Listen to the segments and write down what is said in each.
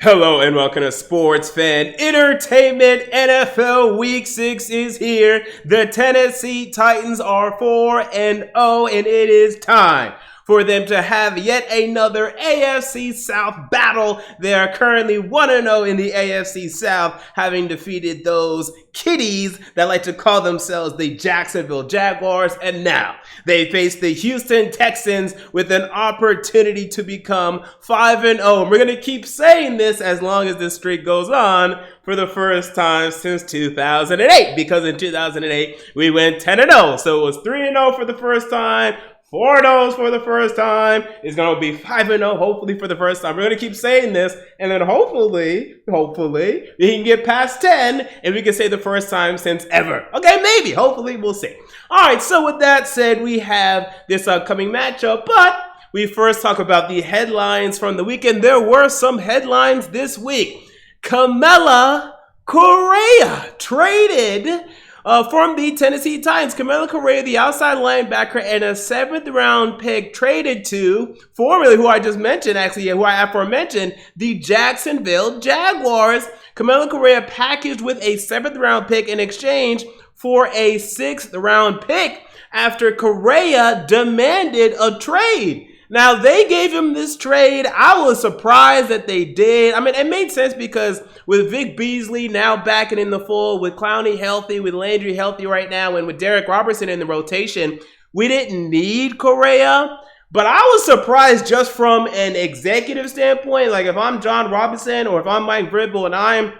Hello and welcome to Sports Fan Entertainment. NFL Week 6 is here. The Tennessee Titans are 4-0 and it is time for them to have yet another AFC South battle. They are currently 1-0 in the AFC South, having defeated those kitties that like to call themselves the Jacksonville Jaguars, and now they face the Houston Texans with an opportunity to become 5-0. We're going to keep saying this as long as this streak goes on for the first time since 2008, because in 2008 we went 10-0. So it was 3-0 for the first time, 4-0 for the first time. It's going to be 5-0 hopefully for the first time. We're going to keep saying this, and then hopefully we can get past 10 and we can say the first time since ever. Okay, maybe. Hopefully, we'll see. All right, so with that said, we have this upcoming matchup, but we first talk about the headlines from the weekend. There were some headlines this week. Kamalei Correa traded from the Tennessee Titans. Kamalei Correa, the outside linebacker, and a 7th-round pick traded to, formerly who I just mentioned, who I aforementioned, the Jacksonville Jaguars. Kamalei Correa packaged with a 7th-round pick in exchange for a 6th-round pick after Correa demanded a trade. Now, they gave him this trade. I was surprised that they did. I mean, it made sense because with Vic Beasley now back and in the fold, with Clowney healthy, with Landry healthy right now, and with Derek Robertson in the rotation, we didn't need Correa. But I was surprised just from an executive standpoint. Like, if I'm John Robinson or if I'm Mike Vrabel and I'm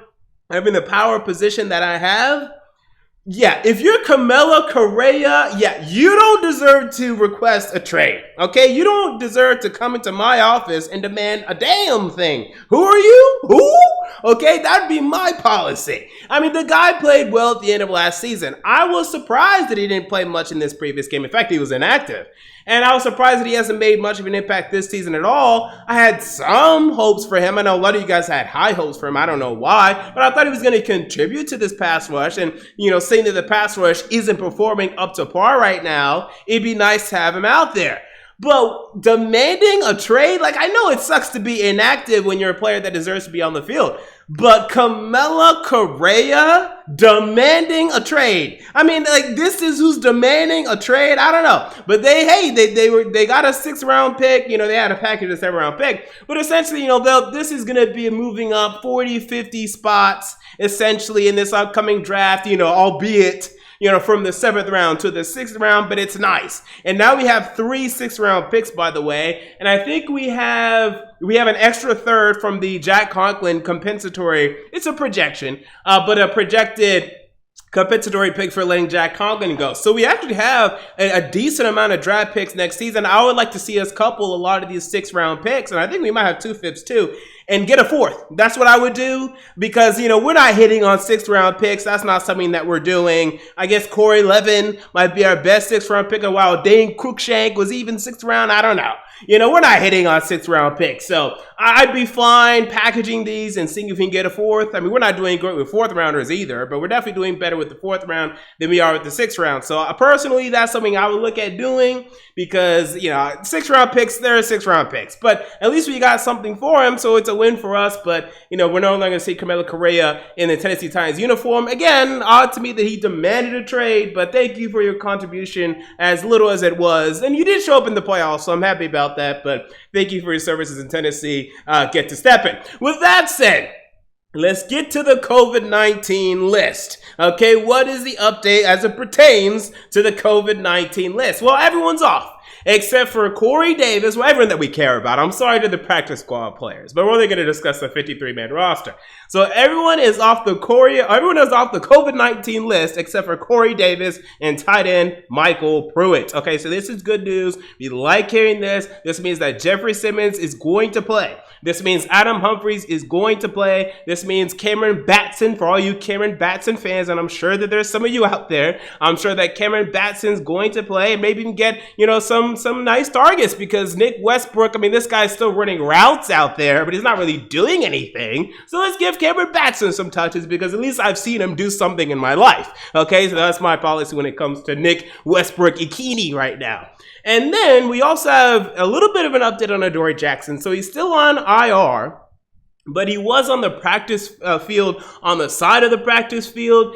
having the power position that I have, yeah, if you're Kamalei Correa, yeah, you don't deserve to request a trade, okay? You don't deserve to come into my office and demand a damn thing. Who are you? Who? Okay, that'd be my policy. I mean, the guy played well at the end of last season. I was surprised that he didn't play much in this previous game. In fact, he was inactive. And I was surprised that he hasn't made much of an impact this season at all. I had some hopes for him. I know a lot of you guys had high hopes for him. I don't know why, but I thought he was going to contribute to this pass rush. And, saying that the pass rush isn't performing up to par right now, it'd be nice to have him out there. But demanding a trade, like, I know it sucks to be inactive when you're a player that deserves to be on the field, but Kamalei Correa demanding a trade. I mean, like, this is who's demanding a trade. I don't know, but they got a 6th-round pick. They had a package of 7th-round pick, but essentially, this is going to be moving up 40, 50 spots essentially in this upcoming draft. Albeit, from the 7th round to the 6th round, but it's nice. And now we have 3 6th-round picks, by the way. And I think we have an extra 3rd from the Jack Conklin compensatory. It's a projection, but a projected compensatory pick for letting Jack Conklin go. So we actually have a decent amount of draft picks next season. I would like to see us couple a lot of these 6th-round picks, and I think we might have 2 5ths too, and get a 4th. That's what I would do because, we're not hitting on 6th-round picks. That's not something that we're doing. I guess Corey Levin might be our best 6th-round pick in a while. Dane Cruikshank was even 6th round. I don't know. We're not hitting on 6th-round picks. So I'd be fine packaging these and seeing if we can get a 4th. I mean, we're not doing great with 4th-rounders either, but we're definitely doing better with the 4th round than we are with the 6th round. So personally, that's something I would look at doing because, 6th-round picks, they're 6th-round picks. But at least we got something for him, so it's a win for us. But, we're no longer going to see Kamalei Correa in the Tennessee Titans uniform. Again, odd to me that he demanded a trade, but thank you for your contribution, as little as it was. And you did show up in the playoffs, so I'm happy about that. But thank you for your services in Tennessee. Get to stepping. With that said, let's get to the COVID-19 list. Okay, what is the update as it pertains to the COVID-19 list? Well, everyone's off. Except for Corey Davis, well, everyone that we care about. I'm sorry to the practice squad players, but we're only going to discuss the 53-man roster. So everyone is off the COVID-19 list except for Corey Davis and tight end Michael Pruitt. Okay, so this is good news. We like hearing this. This means that Jeffrey Simmons is going to play. This means Adam Humphries is going to play. This means Cameron Batson, for all you Cameron Batson fans, and I'm sure that there's some of you out there, I'm sure that Cameron Batson's going to play and maybe even get, some nice targets because Nick Westbrook, I mean, this guy's still running routes out there, but he's not really doing anything. So let's give Cameron Batson some touches because at least I've seen him do something in my life. Okay, so that's my policy when it comes to Nick Westbrook-Ikini right now. And then we also have a little bit of an update on Adoree Jackson. So he's still on IR. But he was on the practice field, on the side of the practice field,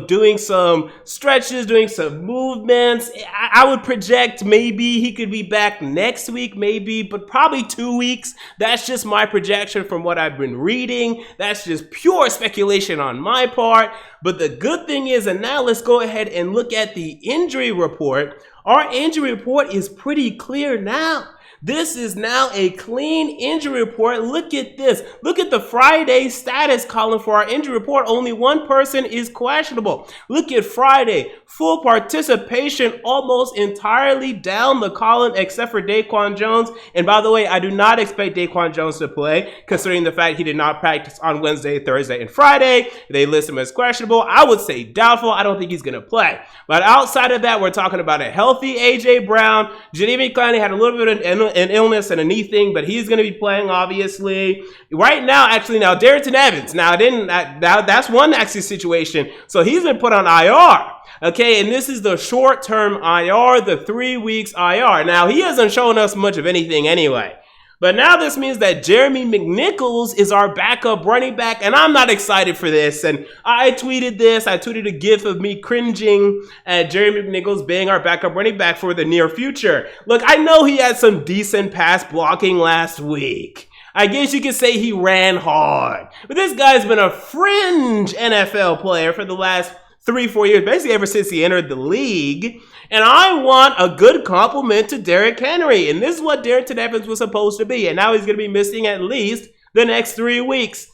doing some stretches, doing some movements. I would project maybe he could be back next week, maybe, but probably 2 weeks. That's just my projection from what I've been reading. That's just pure speculation on my part. But the good thing is, and now let's go ahead and look at the injury report. Our injury report is pretty clear now. This is now a clean injury report. Look at this. Look at the Friday status column for our injury report. Only one person is questionable. Look at Friday. Full participation almost entirely down the column except for Daquan Jones. And by the way, I do not expect Daquan Jones to play, considering the fact he did not practice on Wednesday, Thursday, and Friday. They list him as questionable. I would say doubtful. I don't think he's going to play. But outside of that, we're talking about a healthy A.J. Brown. Jadeveon Clowney had a little bit of an illness and a knee thing, but he's going to be playing, obviously. Right now, Darrington Evans. That's one actually situation. So he's been put on IR. Okay, and this is the short-term IR, the 3 weeks IR. Now, he hasn't shown us much of anything anyway. But now this means that Jeremy McNichols is our backup running back, and I'm not excited for this. And I tweeted this. I tweeted a gif of me cringing at Jeremy McNichols being our backup running back for the near future. Look, I know he had some decent pass blocking last week. I guess you could say he ran hard. But this guy's been a fringe NFL player for the last 3-4 years, basically ever since he entered the league. And I want a good compliment to Derrick Henry. And this is what Darrington Evans was supposed to be. And now he's going to be missing at least the next 3 weeks.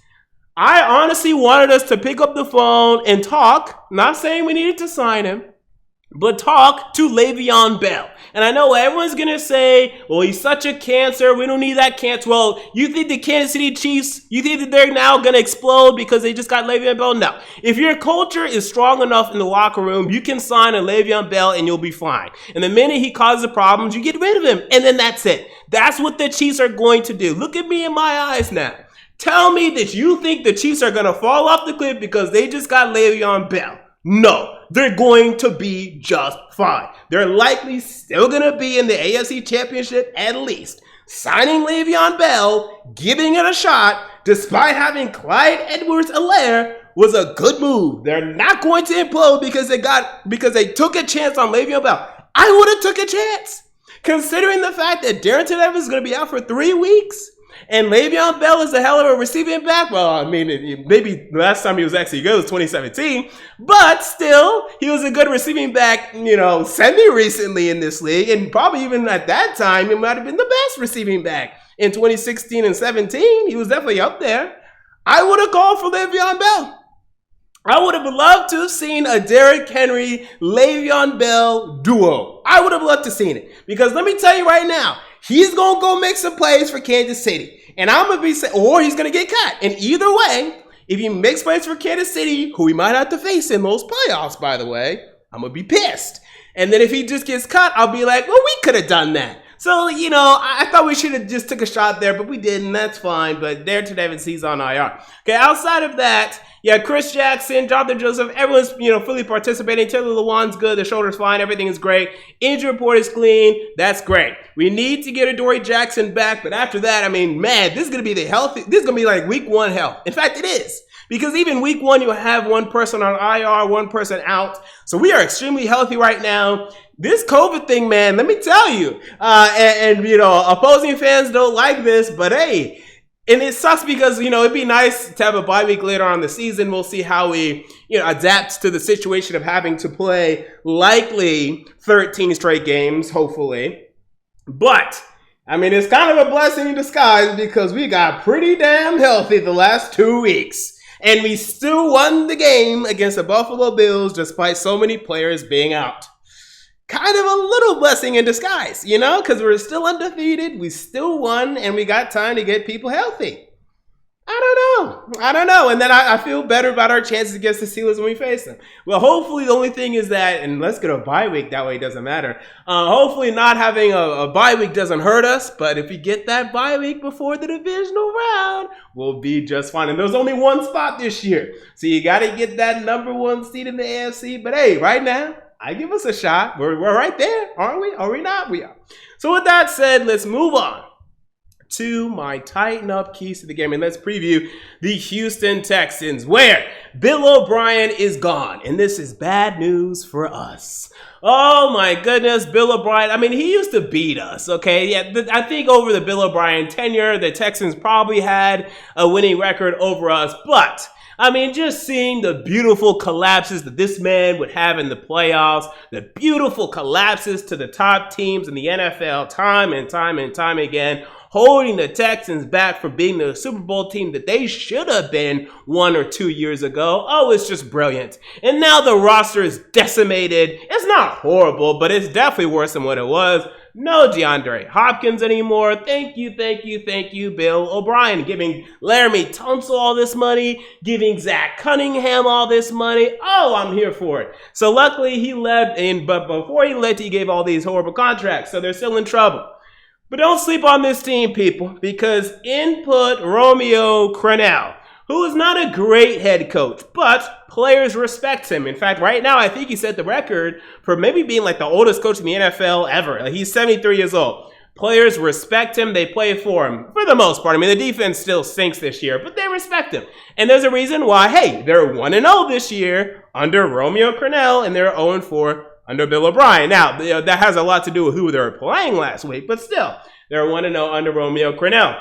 I honestly wanted us to pick up the phone and talk. Not saying we needed to sign him, but talk to Le'Veon Bell. And I know everyone's going to say, well, he's such a cancer. We don't need that cancer. Well, you think the Kansas City Chiefs, you think that they're now going to explode because they just got Le'Veon Bell? No. If your culture is strong enough in the locker room, you can sign a Le'Veon Bell and you'll be fine. And the minute he causes problems, you get rid of him. And then that's it. That's what the Chiefs are going to do. Look at me in my eyes now. Tell me that you think the Chiefs are going to fall off the cliff because they just got Le'Veon Bell. No. They're going to be just fine. They're likely still going to be in the AFC Championship at least. Signing Le'Veon Bell, giving it a shot, despite having Clyde Edwards-Helaire, was a good move. They're not going to implode because they took a chance on Le'Veon Bell. I would have took a chance. Considering the fact that Darrington Evans is going to be out for 3 weeks, and Le'Veon Bell is a hell of a receiving back. Well, maybe the last time he was actually good was 2017. But still, he was a good receiving back, semi-recently in this league. And probably even at that time, he might have been the best receiving back. In 2016 and 17, he was definitely up there. I would have called for Le'Veon Bell. I would have loved to have seen a Derrick Henry, Le'Veon Bell duo. I would have loved to have seen it. Because let me tell you right now, he's going to go make some plays for Kansas City. And I'm going to be or he's going to get cut. And either way, if he makes plays for Kansas City, who we might have to face in those playoffs, by the way, I'm going to be pissed. And then if he just gets cut, I'll be like, well, we could have done that. So, I thought we should have just took a shot there, but we didn't. That's fine. But Darrington Evans, he's on IR. Okay, outside of that, Chris Jackson, Jonathan Joseph, everyone's, fully participating. Taylor Lewan's good. The shoulder's fine. Everything is great. Injury report is clean. That's great. We need to get Adoree Jackson back. But after that, this is going to be this is going to be like week 1 health. In fact, it is. Because even week 1, you have one person on IR, one person out. So we are extremely healthy right now. This COVID thing, man, let me tell you. Opposing fans don't like this, but hey, and it sucks because, it'd be nice to have a bye week later on in the season. We'll see how we, adapt to the situation of having to play likely 13 straight games, hopefully. But, it's kind of a blessing in disguise because we got pretty damn healthy the last 2 weeks. And we still won the game against the Buffalo Bills despite so many players being out. Kind of a little blessing in disguise, because we're still undefeated, we still won, and we got time to get people healthy. I don't know. And then I feel better about our chances against the Steelers when we face them. Well, hopefully the only thing is that, and let's get a bye week, that way it doesn't matter. Hopefully not having a bye week doesn't hurt us, but if we get that bye week before the divisional round, we'll be just fine. And there's only one spot this year, so you got to get that number 1 seed in the AFC. But hey, right now, I give us a shot. We're right there, aren't we? Are we not? We are. So with that said, let's move on 2, my Tighten Up keys to the game. And let's preview the Houston Texans, where Bill O'Brien is gone. And this is bad news for us. Oh my goodness, Bill O'Brien. I mean, he used to beat us, okay? Yeah, I think over the Bill O'Brien tenure, the Texans probably had a winning record over us. But, I mean, just seeing the beautiful collapses that this man would have in the playoffs, the beautiful collapses to the top teams in the NFL time and time again, holding the Texans back from being the Super Bowl team that they should have been 1 or 2 years ago. Oh, it's just brilliant. And now the roster is decimated. It's not horrible, but it's definitely worse than what it was. No DeAndre Hopkins anymore. Thank you, Bill O'Brien. Giving Laramie Tunsil all this money, giving Zach Cunningham all this money. Oh, I'm here for it. So luckily he left, but before he left, he gave all these horrible contracts, so they're still in trouble. But don't sleep on this team, people, because input Romeo Crennel, who is not a great head coach, but players respect him. In fact, right now, I think he set the record for maybe being like the oldest coach in the NFL ever. Like, he's 73 years old. Players respect him. They play for him for the most part. I mean, the defense still stinks this year, but they respect him. And there's a reason why, hey, they're 1-0 this year under Romeo Crennel, and they're 0-4 under Bill O'Brien. Now, that has a lot to do with who they were playing last week, but still, they're 1-0 under Romeo Crennel.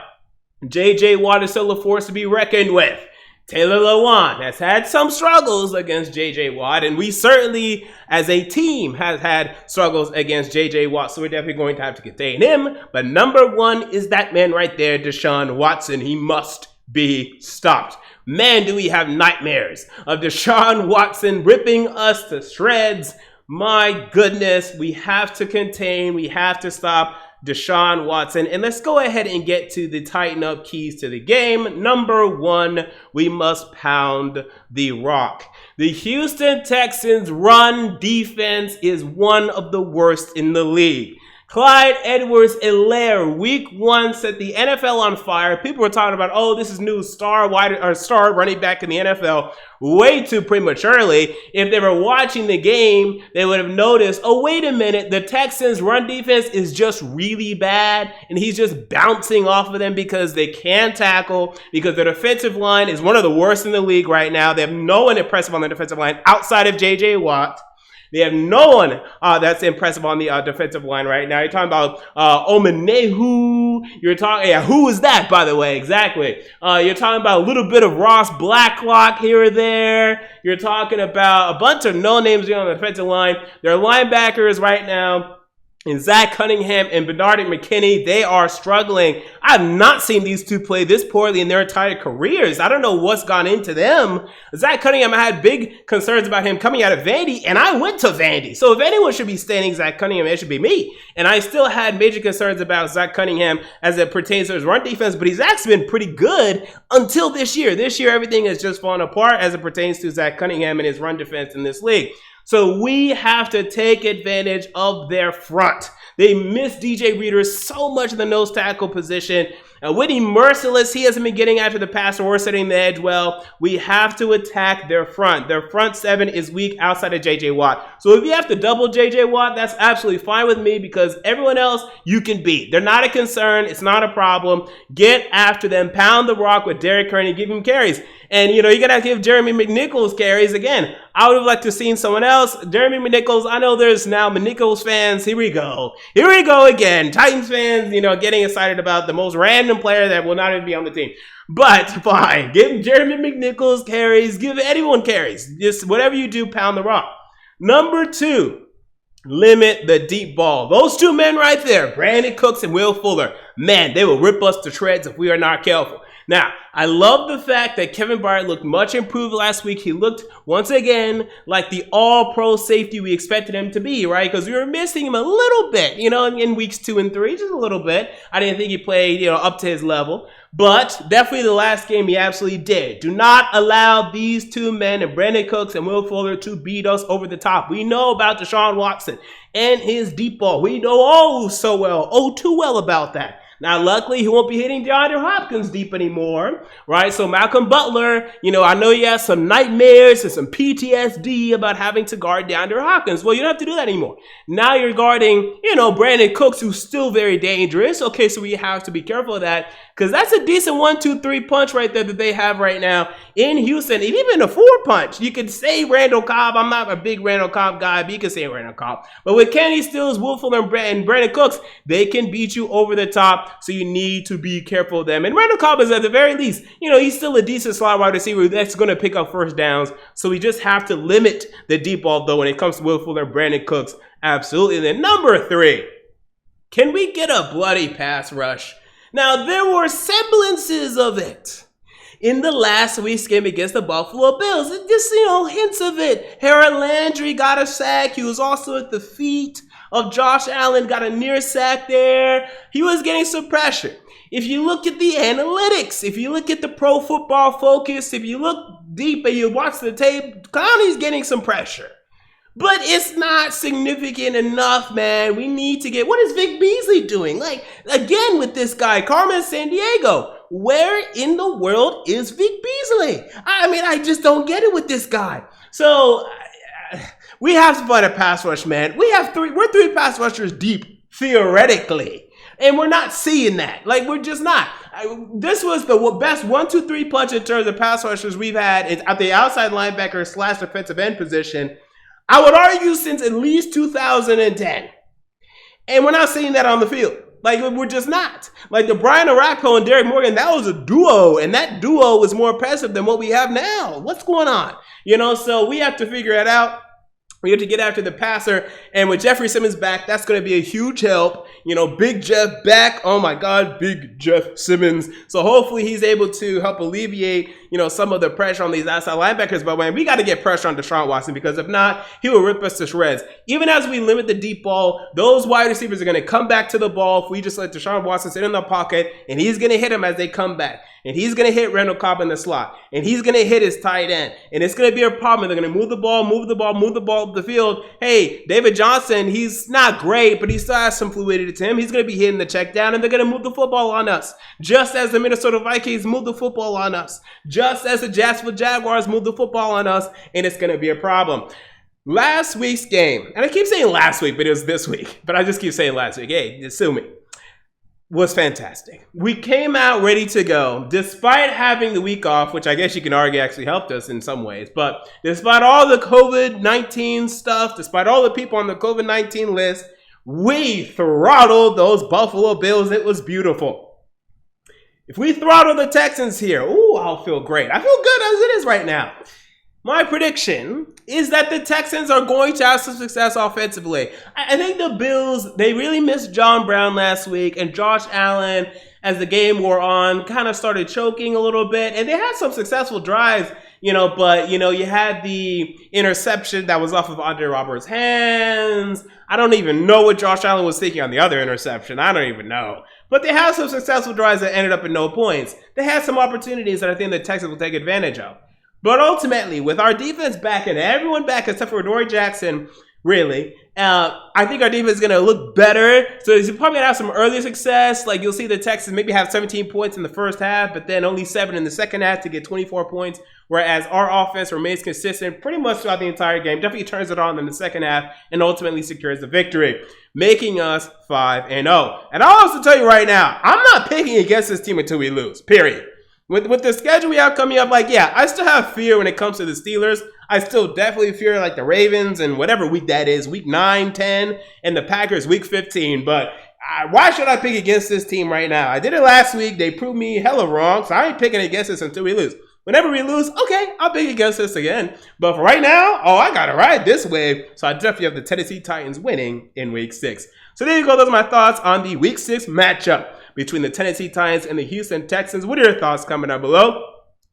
J.J. Watt is still a force to be reckoned with. Taylor Lewan has had some struggles against J.J. Watt, and we certainly, as a team, have had struggles against J.J. Watt, so we're definitely going to have to contain him. But number one is that man right there, Deshaun Watson. He must be stopped. Man, do we have nightmares of Deshaun Watson ripping us to shreds. My goodness, we have to contain, we have to stop Deshaun Watson. And let's go ahead and get to the Tighten Up keys to the game. Number one, we must pound the rock. The Houston Texans' run defense is one of the worst in the league. Clyde Edwards-Helaire, week 1, set the NFL on fire. People were talking about, oh, this is new star running back in the NFL way too prematurely. If they were watching the game, they would have noticed, oh, wait a minute, the Texans' run defense is just really bad, and he's just bouncing off of them because they can't tackle, because their defensive line is one of the worst in the league right now. They have no one impressive on the defensive line outside of J.J. Watt. They have no one that's impressive on the defensive line right now. You're talking about Omenehu. You're talking, who is that, by the way? Exactly. You're talking about a little bit of Ross Blacklock here or there. You're talking about a bunch of no-names on the defensive line. Their linebackers right now, and Zach Cunningham and Bernard McKinney, they are struggling. I've not seen these two play this poorly in their entire careers. I don't know what's gone into them. Zach Cunningham, I had big concerns about him coming out of Vandy, and I went to Vandy. So if anyone should be standing Zach Cunningham, it should be me. And I still had major concerns about Zach Cunningham as it pertains to his run defense, but he's actually been pretty good until this year. This year, everything has just fallen apart as it pertains to Zach Cunningham and his run defense in this league. So we have to take advantage of their front. They miss DJ Reader so much in the nose tackle position. Whitney Merciless, he hasn't been getting after the passer or setting the edge well. We have to attack their front. Their front seven is weak outside of J.J. Watt. So if you have to double J.J. Watt, that's absolutely fine with me because everyone else you can beat. They're not a concern. It's not a problem. Get after them. Pound the rock with Derek Kearney. Give him carries. And, you're going to give Jeremy McNichols carries again. I would have liked to have seen someone else. Jeremy McNichols, I know there's now McNichols fans. Here we go. Here we go again. Titans fans, getting excited about the most random player that will not even be on the team. But fine. Give Jeremy McNichols carries. Give anyone carries. Just whatever you do, pound the rock. Number two, limit the deep ball. Those two men right there, Brandon Cooks and Will Fuller, man, they will rip us to shreds if we are not careful. Now, I love the fact that Kevin Byard looked much improved last week. He looked, once again, like the all-pro safety we expected him to be, right? Because we were missing him a little bit, in weeks 2 and 3, just a little bit. I didn't think he played, up to his level. But definitely the last game he absolutely did. Do not allow these two men, and Brandon Cooks and Will Fuller, to beat us over the top. We know about Deshaun Watson and his deep ball. We know too well about that. Now, luckily, he won't be hitting DeAndre Hopkins deep anymore, right? So Malcolm Butler, I know he has some nightmares and some PTSD about having to guard DeAndre Hopkins. Well, you don't have to do that anymore. Now you're guarding, Brandon Cooks, who's still very dangerous. Okay, so we have to be careful of that because that's a decent 1-2-3 punch right there that they have right now in Houston. And even a 4 punch. You could say Randall Cobb. I'm not a big Randall Cobb guy, but you can say Randall Cobb. But with Kenny Stills, Will Fuller, and Brandon Cooks, they can beat you over the top, so you need to be careful of them. And Randall Cobb is at the very least, he's still a decent slot wide receiver that's going to pick up first downs. So we just have to limit the deep ball, though, when it comes to Will Fuller and Brandon Cooks. Absolutely. And then number 3, can we get a bloody pass rush? Now, there were semblances of it in the last week's game against the Buffalo Bills. Just, hints of it. Harold Landry got a sack. He was also at the feet of Josh Allen, got a near sack there. He was getting some pressure. If you look at the analytics, if you look at the Pro Football Focus, if you look deep and you watch the tape, Clowney's getting some pressure. But it's not significant enough, man. We need to what is Vic Beasley doing? Again with this guy, Carmen Sandiego. Where in the world is Vic Beasley? I just don't get it with this guy. So we have to find a pass rush, man. We're 3 pass rushers deep, theoretically. And we're not seeing that. We're just not. This was the best 1-2-3 punch in terms of pass rushers we've had at the outside linebacker / defensive end position. I would argue since at least 2010. And we're not seeing that on the field. We're just not. The Brian Orakpo and Derek Morgan, that was a duo. And that duo was more impressive than what we have now. What's going on? So we have to figure it out. We have to get after the passer. And with Jeffrey Simmons back, that's going to be a huge help. Big Jeff back. Oh my God, Big Jeff Simmons. So hopefully he's able to help alleviate, some of the pressure on these outside linebackers. But man, we got to get pressure on Deshaun Watson because if not, he will rip us to shreds. Even as we limit the deep ball, those wide receivers are going to come back to the ball if we just let Deshaun Watson sit in the pocket, and he's going to hit them as they come back. And he's going to hit Randall Cobb in the slot. And he's going to hit his tight end. And it's going to be a problem. They're going to move the ball up the field. Hey, David Johnson, he's not great, but he still has some fluidity to him. He's going to be hitting the check down, and they're going to move the football on us. Just as the Minnesota Vikings moved the football on us. Just as the Jacksonville Jaguars moved the football on us. And it's going to be a problem. Last week's game, and I keep saying last week, but it was this week. But I just keep saying last week. Hey, just sue me. Was fantastic. We came out ready to go, despite having the week off, which I guess you can argue actually helped us in some ways. But despite all the COVID-19 stuff, despite all the people on the COVID-19 list, we throttled those Buffalo Bills. It was beautiful. If we throttle the Texans here, I'll feel great. I feel good as it is right now. My prediction is that the Texans are going to have some success offensively. I think the Bills, they really missed John Brown last week, and Josh Allen, as the game wore on, kind of started choking a little bit, and they had some successful drives, but, you had the interception that was off of Andre Roberts' hands. I don't even know what Josh Allen was thinking on the other interception. I don't even know. But they had some successful drives that ended up in no points. They had some opportunities that I think the Texans will take advantage of. But ultimately, with our defense back and everyone back except for Adoree Jackson, really, I think our defense is going to look better. So you're probably going to have some early success. You'll see the Texans maybe have 17 points in the first half, but then only 7 in the second half to get 24 points. Whereas our offense remains consistent pretty much throughout the entire game. Definitely turns it on in the second half and ultimately secures the victory, making us 5-0. And I'll also tell you right now, I'm not picking against this team until we lose, period. With the schedule we have coming up, I still have fear when it comes to the Steelers. I still definitely fear the Ravens and whatever week that is, week 9, 10, and the Packers week 15. But why should I pick against this team right now? I did it last week. They proved me hella wrong, so I ain't picking against this until we lose. Whenever we lose, okay, I'll pick against this again. But for right now, I got to ride this wave. So I definitely have the Tennessee Titans winning in week 6. So there you go. Those are my thoughts on the week 6 matchup between the Tennessee Titans and the Houston Texans. What are your thoughts? Comment down below.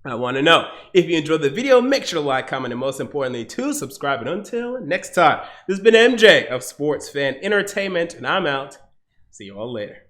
I want to know. If you enjoyed the video, make sure to like, comment, and most importantly, to subscribe. And until next time, this has been MJ of Sports Fan Entertainment, and I'm out. See you all later.